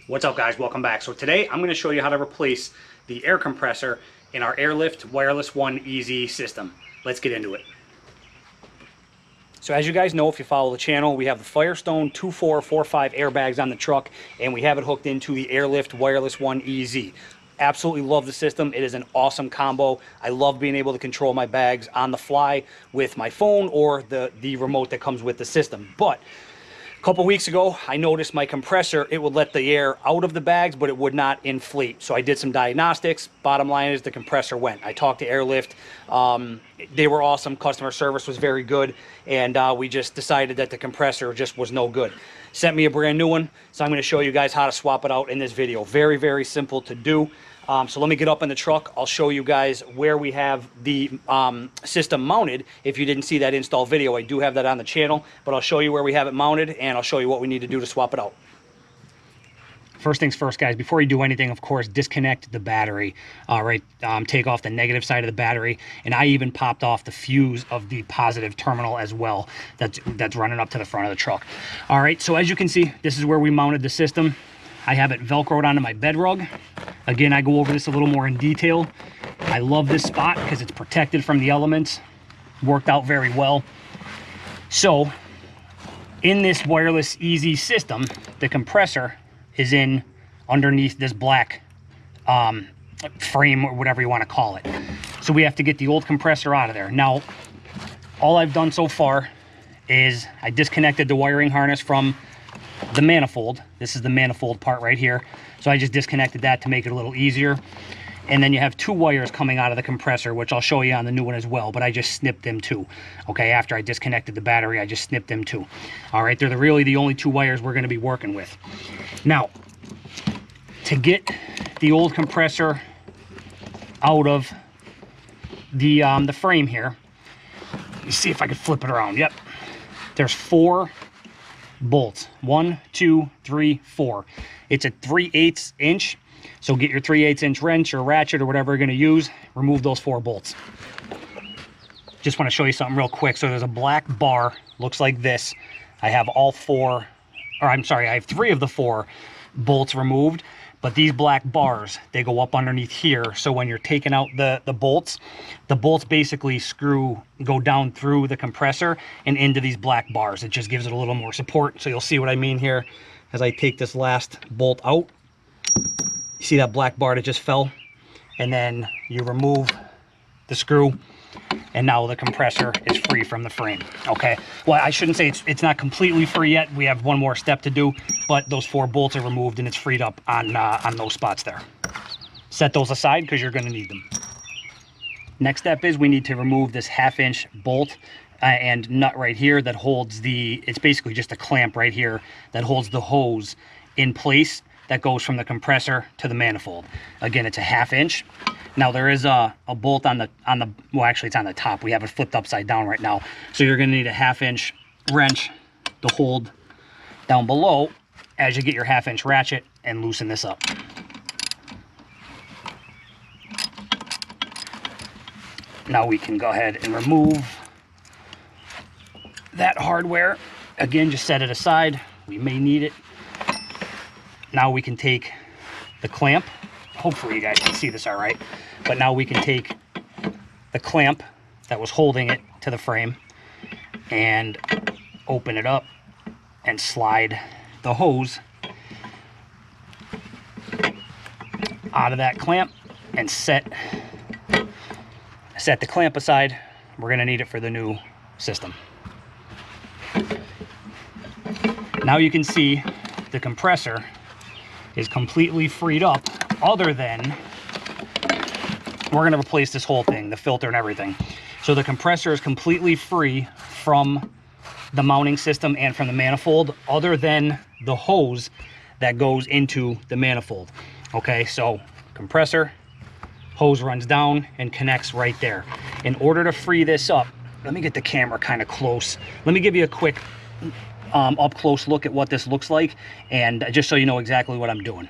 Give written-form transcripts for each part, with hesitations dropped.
What's up, guys? Welcome back. So today I'm going to show you how to replace the air compressor in our Airlift WirelessOne EZ system. Let's get into it. So as you guys know, if you follow the channel, we have the Firestone 2445 airbags on the truck, and we have it hooked into the Airlift WirelessOne EZ. Absolutely love the system. It is an awesome combo. I love being able to control my bags on the fly with my phone or the remote that comes with the system. But a couple weeks ago, I noticed my compressor, it would let the air out of the bags, but it would not inflate. So I did some diagnostics. Bottom line is the compressor went. I talked to Airlift. They were awesome. Customer service was very good. And we just decided that the compressor just was no good. Sent me a brand new one. So I'm going to show you guys how to swap it out in this video. Very, very simple to do. So let me get up in the truck. I'll show you guys where we have the system mounted. If you didn't see that install video, I do have that on the channel, but I'll show you where we have it mounted, and I'll show you what we need to do to swap it out. First things first, guys, before you do anything, of course, disconnect the battery, take off the negative side of the battery, and I even popped off the fuse of the positive terminal as well that's running up to the front of the truck. All right, so as you can see, this is where we mounted the system. I have it Velcroed onto my bed rug. Again, I go over this a little more in detail. I love this spot because it's protected from the elements. Worked out very well. So, in this wireless EZ system, the compressor is in underneath this black frame, or whatever you want to call it. So we have to get the old compressor out of there. Now, all I've done so far is I disconnected the wiring harness from the manifold. This is the manifold part right here. So I just disconnected that to make it a little easier. And then you have two wires coming out of the compressor, which I'll show you on the new one as well, but I just snipped them too. Okay, after I disconnected the battery, I just snipped them too. All right, they're really the only two wires we're going to be working with. Now, to get the old compressor out of the frame here, let me see if I can flip it around. Yep, there's 4 bolts. 1, 2, 3, 4. It's a 3/8 inch. So get your 3/8 inch wrench or ratchet or whatever you're going to use. Remove those 4 bolts. Just want to show you something real quick. So there's a black bar, looks like this. I have I have 3 of the 4 bolts removed. But these black bars, they go up underneath here. So when you're taking out the bolts basically go down through the compressor and into these black bars. It just gives it a little more support. So you'll see what I mean here as I take this last bolt out. You see that black bar that just fell? And then you remove the screw, and now the compressor is free from the frame. Okay, well, I shouldn't say it's not completely free yet. We have one more step to do, but those 4 bolts are removed and it's freed up on those spots there. Set those aside because you're going to need them. Next step is we need to remove this 1/2 inch bolt and nut right here that holds it's basically just a clamp right here that holds the hose in place that goes from the compressor to the manifold. Again, it's a 1/2 inch. Now there is a bolt on the well, actually it's on the top. We have it flipped upside down right now. So you're going to need a 1/2 inch wrench to hold down below as you get your 1/2 inch ratchet and loosen this up. Now we can go ahead and remove that hardware. Again, just set it aside. We may need it. Now we can take the clamp. Hopefully you guys can see this all right. But now we can take the clamp that was holding it to the frame and open it up and slide the hose out of that clamp and set the clamp aside. We're going to need it for the new system. Now you can see the compressor is completely freed up, other than we're going to replace this whole thing, the filter and everything. So the compressor is completely free from the mounting system and from the manifold, other than the hose that goes into the manifold. Okay, so compressor, hose runs down and connects right there. In order to free this up, let me get the camera kind of close. Let me give you a quick up close look at what this looks like, and just so you know exactly what I'm doing.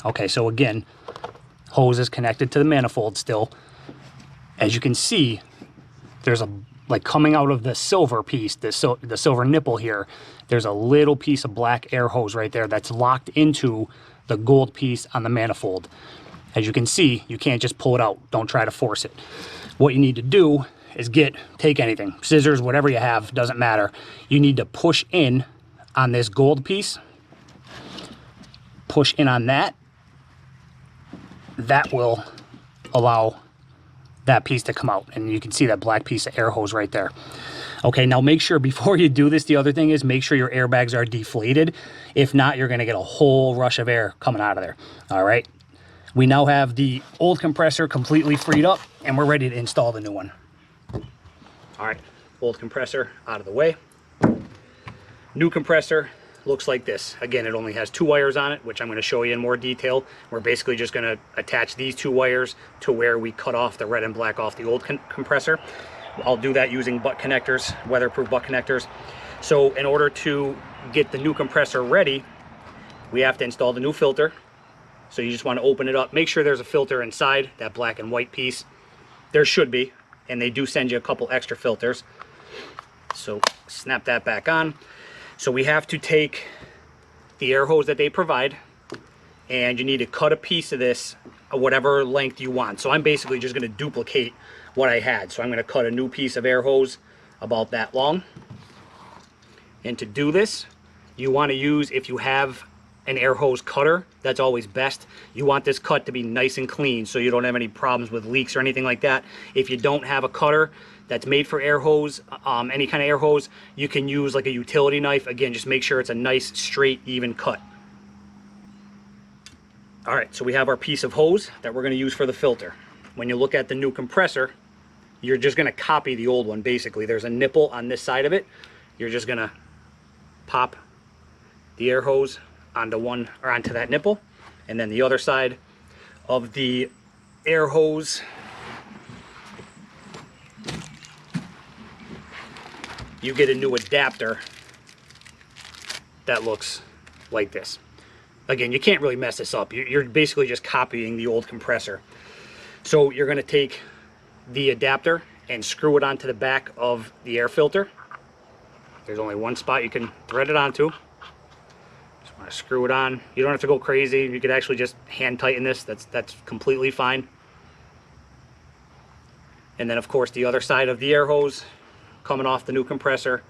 Okay, so again, hose is connected to the manifold still. As you can see, there's a like coming out of the silver piece, the silver nipple here, there's a little piece of black air hose right there that's locked into the gold piece on the manifold. As you can see, you can't just pull it out. Don't try to force it. What you need to do is take anything, scissors, whatever you have, doesn't matter. You need to push in on this gold piece. Push in on that. That will allow that piece to come out. And you can see that black piece of air hose right there. Okay, now make sure before you do this, the other thing is make sure your airbags are deflated. If not, you're gonna get a whole rush of air coming out of there. All right. We now have the old compressor completely freed up and we're ready to install the new one. All right, old compressor out of the way. New compressor looks like this. Again, it only has 2 wires on it, which I'm going to show you in more detail. We're basically just going to attach these 2 wires to where we cut off the red and black off the old compressor. I'll do that using butt connectors, weatherproof butt connectors. So in order to get the new compressor ready, we have to install the new filter. So you just want to open it up. Make sure there's a filter inside that black and white piece. There should be, and they do send you a couple extra filters. So snap that back on. So we have to take the air hose that they provide, and you need to cut a piece of this whatever length you want. So I'm basically just going to duplicate what I had. So I'm going to cut a new piece of air hose about that long. And to do this, you want to use, if you have an air hose cutter, that's always best. You want this cut to be nice and clean so you don't have any problems with leaks or anything like that. If you don't have a cutter that's made for air hose, any kind of air hose, you can use like a utility knife. Again, just make sure it's a nice, straight, even cut. All right, so we have our piece of hose that we're going to use for the filter. When you look at the new compressor, you're just going to copy the old one. Basically, there's a nipple on this side of it. You're just going to pop the air hose onto that nipple, and then the other side of the air hose, you get a new adapter that looks like this. Again, you can't really mess this up. You're basically just copying the old compressor. So you're going to take the adapter and screw it onto the back of the air filter. There's only one spot you can thread it onto. Just want to screw it on. You don't have to go crazy. You could actually just hand tighten this. That's completely fine. And then of course the other side of the air hose coming off the new compressor,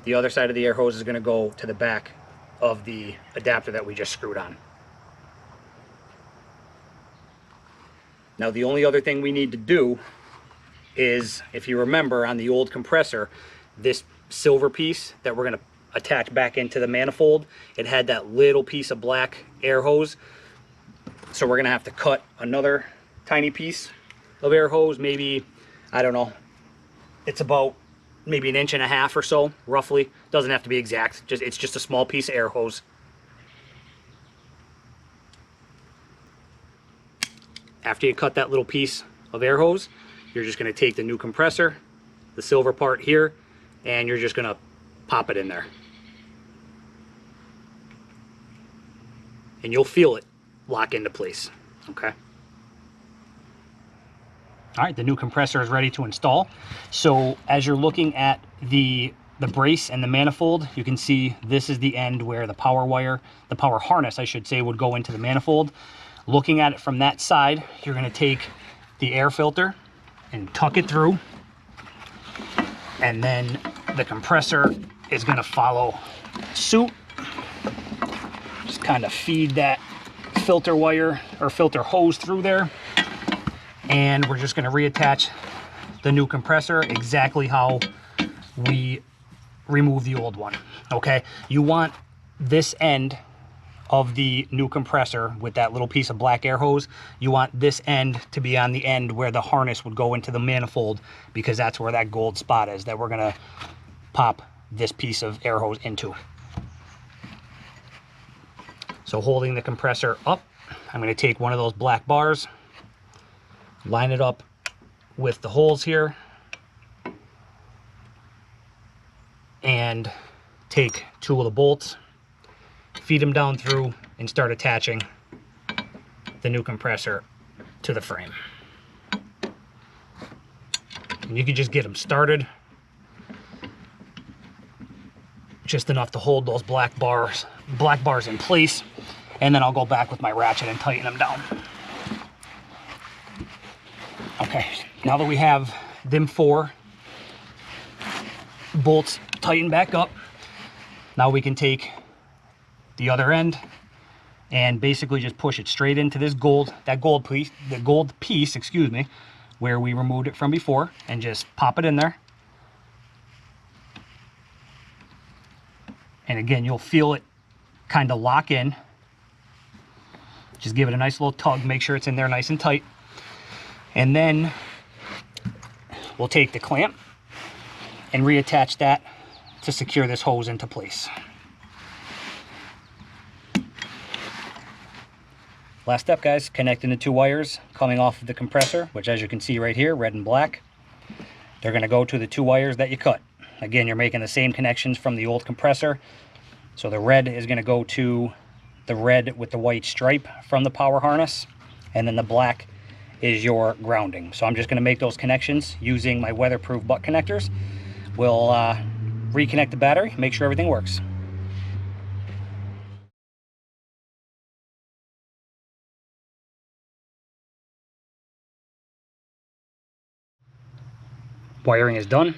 the other side of the air hose is going to go to the back of the adapter that we just screwed on. Now the only other thing we need to do is, if you remember on the old compressor, this silver piece that we're going to attach back into the manifold, it had that little piece of black air hose. So we're going to have to cut another tiny piece of air hose, maybe, I don't know, it's about maybe 1.5 inches or so, roughly. Doesn't have to be exact, it's just a small piece of air hose. After you cut that little piece of air hose, you're just going to take the new compressor, the silver part here, and you're just going to pop it in there. And you'll feel it lock into place, okay? All right, the new compressor is ready to install. So as you're looking at the brace and the manifold, you can see this is the end where the power wire, the power harness, I should say, would go into the manifold. Looking at it from that side, you're going to take the air filter and tuck it through, and then the compressor is going to follow suit. Just kind of feed that filter wire or filter hose through there, and we're just going to reattach the new compressor exactly how we remove the old one. Okay, you want this end of the new compressor with that little piece of black air hose, you want this end to be on the end where the harness would go into the manifold, because that's where that gold spot is that we're going to pop this piece of air hose into. So holding the compressor up, I'm going to take one of those black bars, line it up with the holes here, and take 2 of the bolts, feed them down through, and start attaching the new compressor to the frame. And you can just get them started just enough to hold those black bars in place, and then I'll go back with my ratchet and tighten them down. Okay, now that we have them 4 bolts tightened back up, now we can take the other end and basically just push it straight into this gold piece, excuse me, where we removed it from before, and just pop it in there. And again, you'll feel it kind of lock in. Just give it a nice little tug, make sure it's in there nice and tight. And then we'll take the clamp and reattach that to secure this hose into place. Last step, guys, connecting the 2 wires coming off of the compressor, which as you can see right here, red and black. They're gonna go to the 2 wires that you cut. Again, you're making the same connections from the old compressor. So the red is gonna go to the red with the white stripe from the power harness, and then the black is your grounding. So I'm just gonna make those connections using my weatherproof butt connectors. We'll reconnect the battery, make sure everything works. Wiring is done.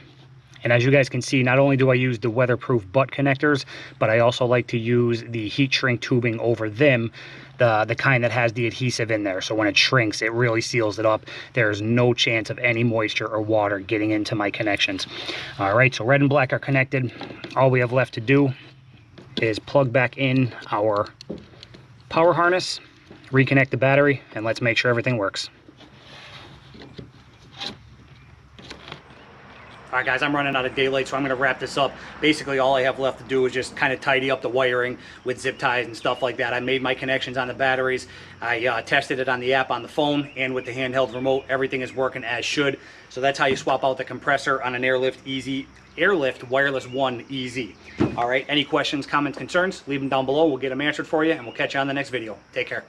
And as you guys can see, not only do I use the weatherproof butt connectors, but I also like to use the heat shrink tubing over them, the kind that has the adhesive in there. So when it shrinks, it really seals it up. There's no chance of any moisture or water getting into my connections. All right, so red and black are connected. All we have left to do is plug back in our power harness, reconnect the battery, and let's make sure everything works. All right, guys, I'm running out of daylight, so I'm going to wrap this up. Basically, all I have left to do is just kind of tidy up the wiring with zip ties and stuff like that. I made my connections on the batteries. I tested it on the app on the phone and with the handheld remote. Everything is working as should. So that's how you swap out the compressor on an Airlift WirelessOne EZ. All right, any questions, comments, concerns, leave them down below. We'll get them answered for you, and we'll catch you on the next video. Take care.